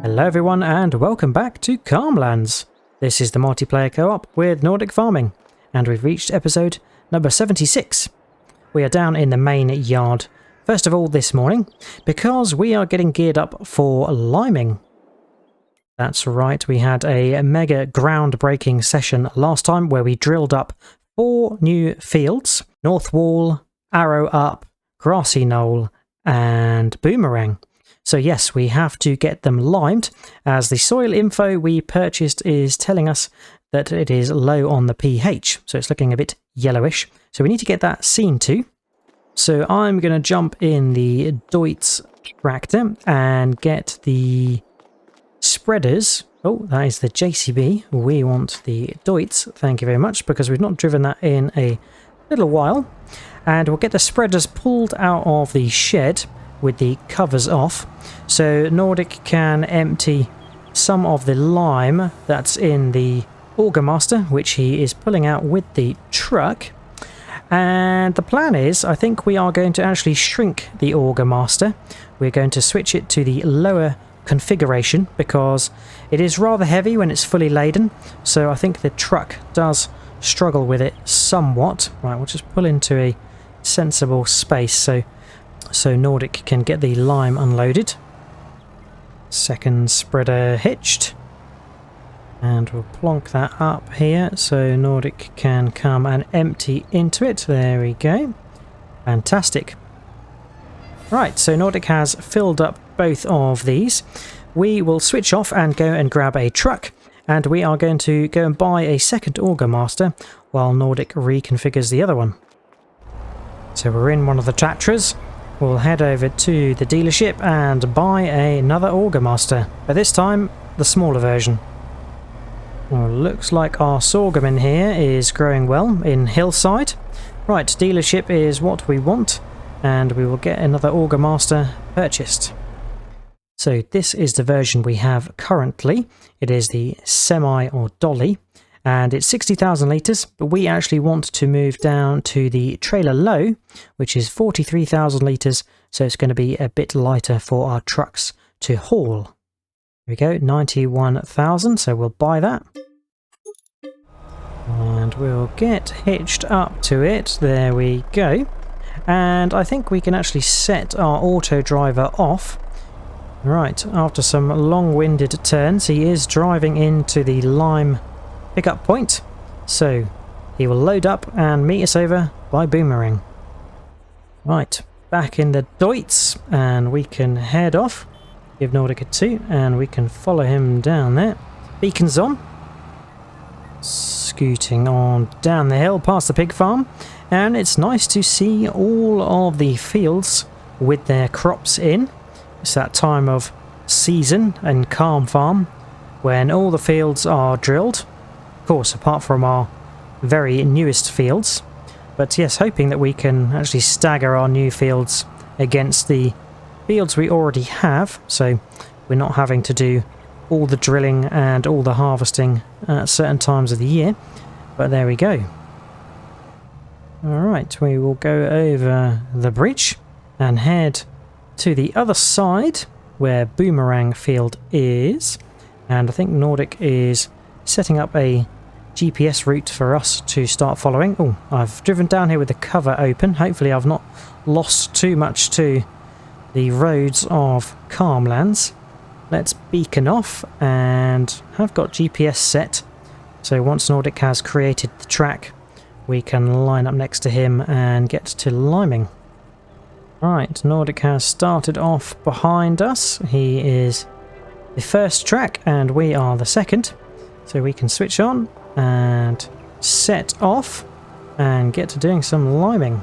Hello everyone and welcome back to Calmlands. This is the multiplayer co-op with Nordic Farming and we've reached episode number 76. We are down in the main yard first of all this morning because we are getting geared up for liming. That's right, we had a mega groundbreaking session last time where we drilled up 4 new fields: North Wall, Arrow Up, Grassy Knoll and Boomerang. So yes, we have to get them limed, as the soil info we purchased is telling us that it is low on the pH, so it's looking a bit yellowish. So we need to get that seen to. So I'm going to jump in the Deutz tractor and get the spreaders. Oh, that is the JCB. We want the Deutz, thank you very much, because we've not driven that in a little while. And we'll get the spreaders pulled out of the shed with the covers off, so Nordic can empty some of the lime that's in the Auger Master, which he is pulling out with the truck. And the plan is, I think we are going to actually shrink the Auger Master. We're going to switch it to the lower configuration because it is rather heavy when it's fully laden, so I think the truck does struggle with it somewhat. Right, we'll just pull into a sensible space so Nordic can get the lime unloaded. Second spreader hitched. And we'll plonk that up here so Nordic can come and empty into it. There we go. Fantastic. Right, so Nordic has filled up both of these. We will switch off and go and grab a truck. And we are going to go and buy a second Auger Master while Nordic reconfigures the other one. So we're in one of the tractors. We'll head over to the dealership and buy another Auger Master, but this time the smaller version. Well, looks like our sorghum in here is growing well in Hillside. Right, dealership is what we want, and we will get another Auger Master purchased. So this is the version we have currently. It is the Semi or Dolly, and it's 60,000 litres, but we actually want to move down to the Trailer Low, which is 43,000 litres, so it's going to be a bit lighter for our trucks to haul. There we go, 91,000, so we'll buy that. And we'll get hitched up to it, there we go. And I think we can actually set our auto driver off. Right, after some long-winded turns, he is driving into the lime pickup point, so he will load up and meet us over by Boomerang. Right, back in the Deutz, and we can head off, give Nordic a 2, and we can follow him down there. Beacons on, scooting on down the hill past the pig farm, and it's nice to see all of the fields with their crops in. It's that time of season in Calm Farm when all the fields are drilled. Of course, apart from our very newest fields. But yes, hoping that we can actually stagger our new fields against the fields we already have, so we're not having to do all the drilling and all the harvesting at certain times of the year. But there we go. Alright, we will go over the bridge and head to the other side where Boomerang field is. And I think Nordic is setting up a GPS route for us to start following. Oh, I've driven down here with the cover open. Hopefully I've not lost too much to the roads of Calmlands. Let's beacon off, and I've got GPS set. So once Nordic has created the track, we can line up next to him and get to liming. Right, Nordic has started off behind us. He is the first track and we are the second. So we can switch on and set off and get to doing some liming.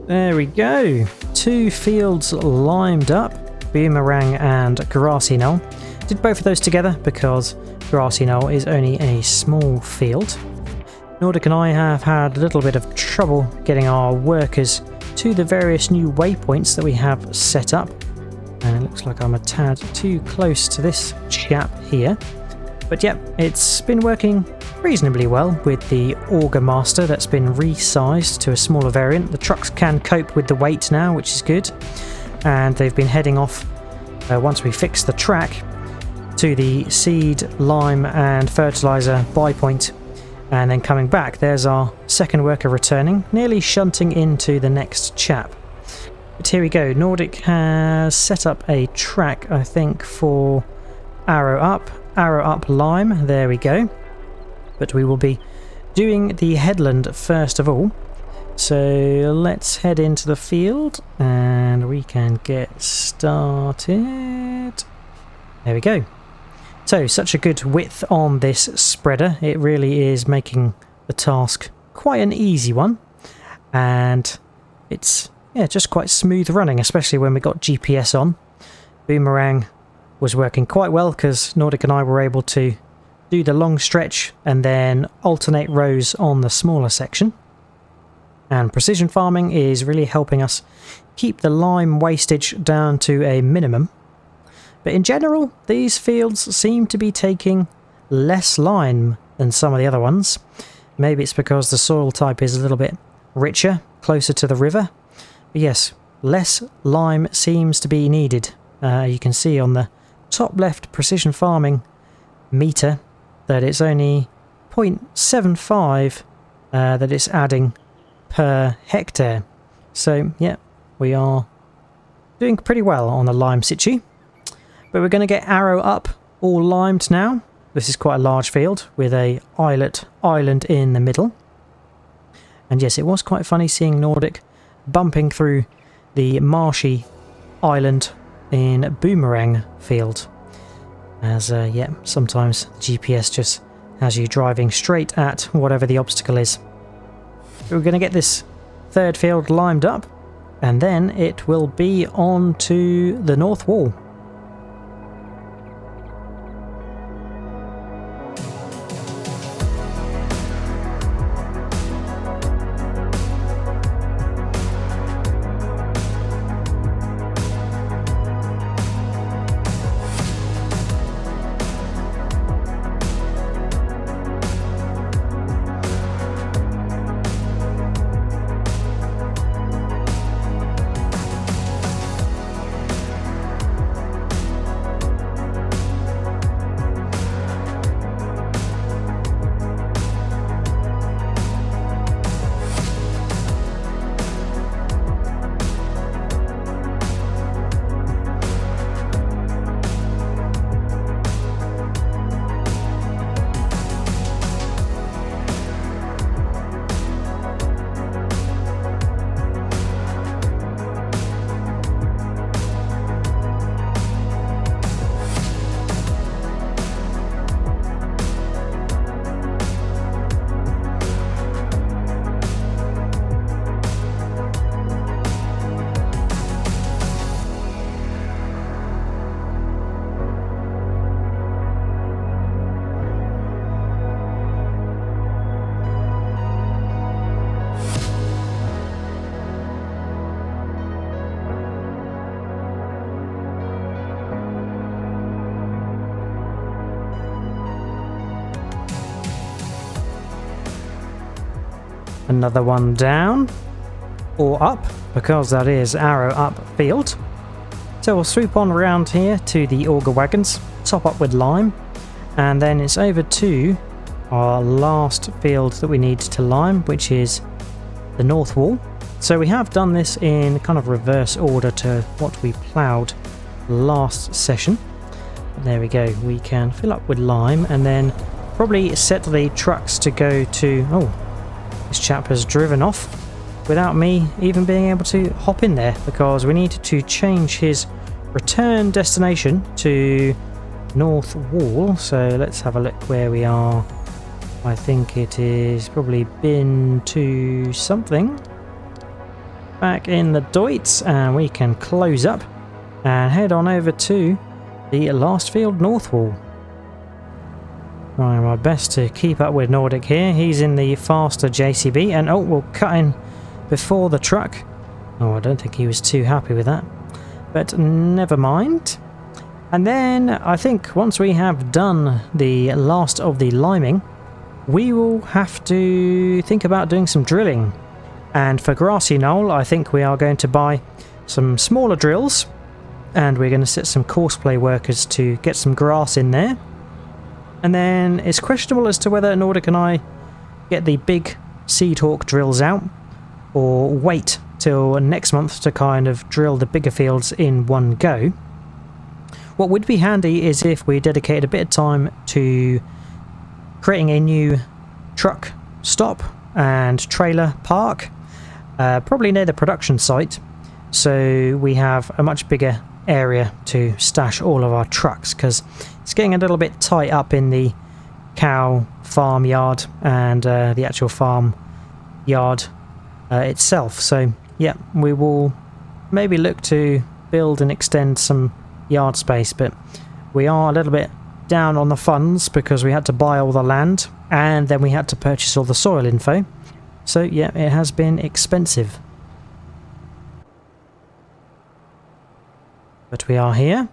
There we go. 2 fields limed up, Boomerang and Grassy Knoll. Did both of those together because Grassy Knoll is only a small field. Nordic and I have had a little bit of trouble getting our workers to the various new waypoints that we have set up. And it looks like I'm a tad too close to this chap here. But yeah, it's been working reasonably well with the Auger Master that's been resized to a smaller variant. The trucks can cope with the weight now, which is good. And they've been heading off, once we fix the track, to the seed, lime and fertilizer buy point, and then coming back. There's our second worker returning, nearly shunting into the next chap. But here we go. Nordic has set up a track, I think, for Arrow Up Lime. There we go. But we will be doing the headland first of all. So let's head into the field and we can get started. There we go. So, such a good width on this spreader. It really is making the task quite an easy one. And it's, yeah, just quite smooth running, especially when we got GPS on. Boomerang was working quite well because Nordic and I were able to do the long stretch and then alternate rows on the smaller section. And precision farming is really helping us keep the lime wastage down to a minimum. But in general, these fields seem to be taking less lime than some of the other ones. Maybe it's because the soil type is a little bit richer, closer to the river. But yes, less lime seems to be needed. You can see on the top left precision farming meter that it's only 0.75 that it's adding per hectare. So yeah, we are doing pretty well on the lime situ. But we're going to get Arrow Up all limed now. This is quite a large field with a island in the middle. And yes, it was quite funny seeing Nordic bumping through the marshy island in Boomerang field. As, yeah, sometimes the GPS just has you driving straight at whatever the obstacle is. But we're going to get this third field limed up, and then it will be on to the north wall. Another one down, or up, because that is Arrow Up field. So we'll swoop on around here to the auger wagons, top up with lime, and then it's over to our last field that we need to lime, which is the north wall. So we have done this in kind of reverse order to what we ploughed last session. There we go, we can fill up with lime and then probably set the trucks to go to... Oh, this chap has driven off without me even being able to hop in there, because we need to change his return destination to North Wall. So let's have a look where we are. I think it is probably bin to something. back in the Deutz and we can close up and head on over to the last field north wall. Trying my best to keep up with Nordic here. He's in the faster JCB and oh, we'll cut in before the truck. Oh, I don't think he was too happy with that. But never mind. And then I think once we have done the last of the liming, we will have to think about doing some drilling. And for Grassy Knoll, I think we are going to buy some smaller drills and we're going to set some courseplay workers to get some grass in there. And then it's questionable as to whether Nordic and I get the big Seedhawk drills out or wait till next month to kind of drill the bigger fields in one go. What would be handy is if we dedicate a bit of time to creating a new truck stop and trailer park, probably near the production site, so we have a much bigger area to stash all of our trucks, because it's getting a little bit tight up in the cow farm yard and the actual farm yard itself. So yeah, we will maybe look to build and extend some yard space, but we are a little bit down on the funds because we had to buy all the land and then we had to purchase all the soil info. So yeah, it has been expensive. But we are here,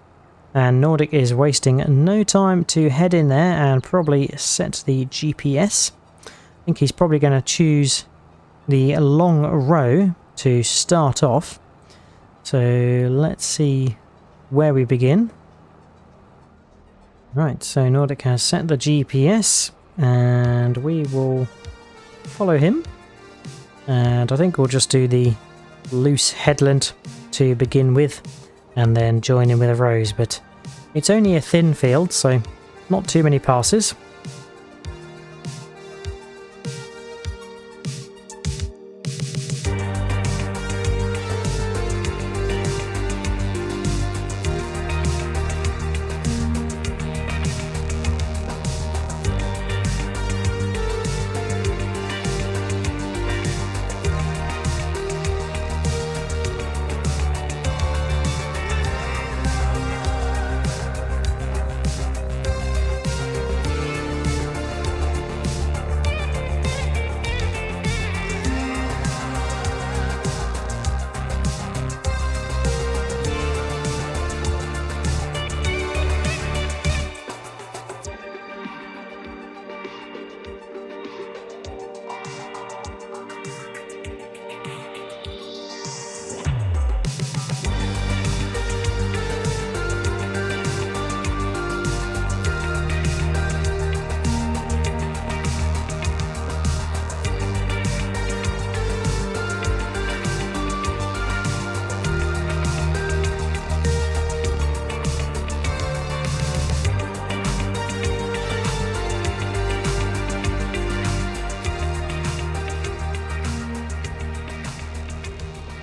and Nordic is wasting no time to head in there and probably set the GPS. I think he's probably going to choose the long row to start off. So let's see where we begin. Right, so Nordic has set the GPS and we will follow him. And I think we'll just do the loose headland to begin with and then join in with a rose, but it's only a thin field, so not too many passes.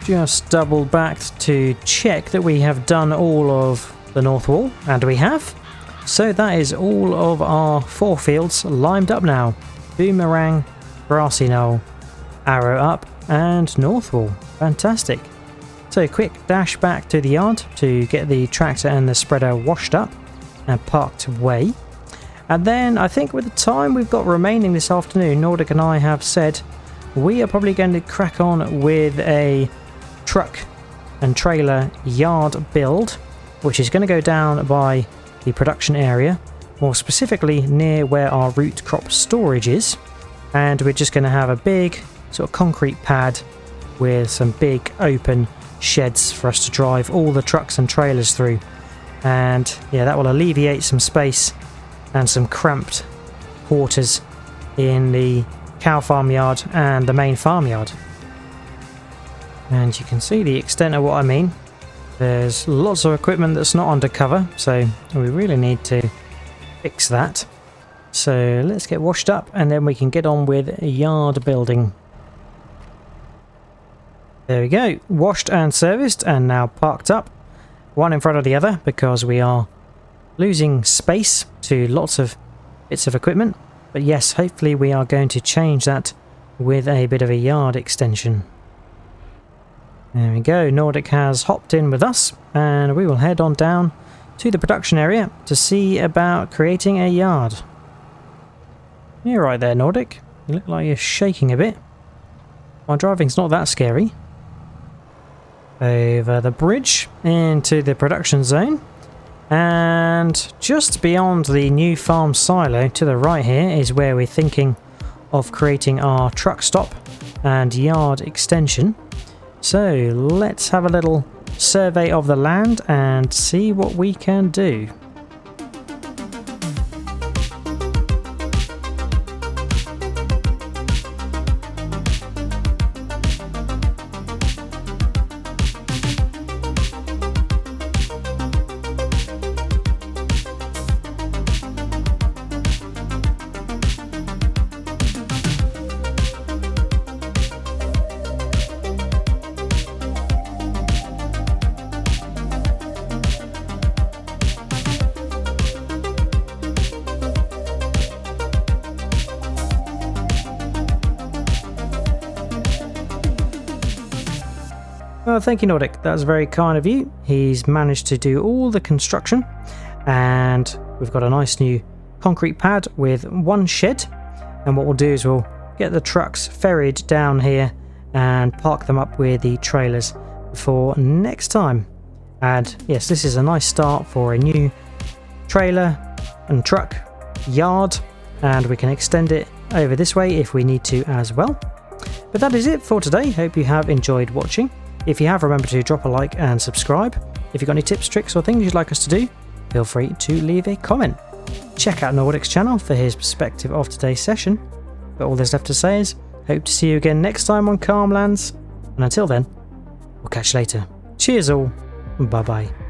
Just double backed to check that we have done all of the north wall, and we have. So that is all of our 4 fields limed up now. Boomerang, Grassy Knoll, Arrow Up and North Wall. Fantastic. So quick dash back to the yard to get the tractor and the spreader washed up and parked away. And then I think with the time we've got remaining this afternoon, Nordic and I have said we are probably going to crack on with a truck and trailer yard build, which is going to go down by the production area, more specifically near where our root crop storage is, and we're just going to have a big sort of concrete pad with some big open sheds for us to drive all the trucks and trailers through. And yeah, that will alleviate some space and some cramped quarters in the cow farmyard and the main farmyard. And you can see the extent of what I mean. There's lots of equipment that's not undercover, so we really need to fix that. So let's get washed up and then we can get on with yard building. There we go, washed and serviced and now parked up, one in front of the other because we are losing space to lots of bits of equipment. But yes, hopefully we are going to change that with a bit of a yard extension. There we go, Nordic has hopped in with us, and we will head on down to the production area to see about creating a yard. You're right there, Nordic. You look like you're shaking a bit. My driving's not that scary. Over the bridge into the production zone, and just beyond the new farm silo to the right here is where we're thinking of creating our truck stop and yard extension. So let's have a little survey of the land and see what we can do. Well, thank you, Nordic. That was very kind of you. He's managed to do all the construction, and we've got a nice new concrete pad with one shed. And what we'll do is we'll get the trucks ferried down here and park them up with the trailers for next time. And yes, this is a nice start for a new trailer and truck yard, and we can extend it over this way if we need to as well. But that is it for today. Hope you have enjoyed watching. If you have, remember to drop a like and subscribe. If you've got any tips, tricks or things you'd like us to do, feel free to leave a comment. Check out Nordic's channel for his perspective of today's session. But all there's left to say is, hope to see you again next time on Calmlands. And until then, we'll catch you later. Cheers all, bye bye.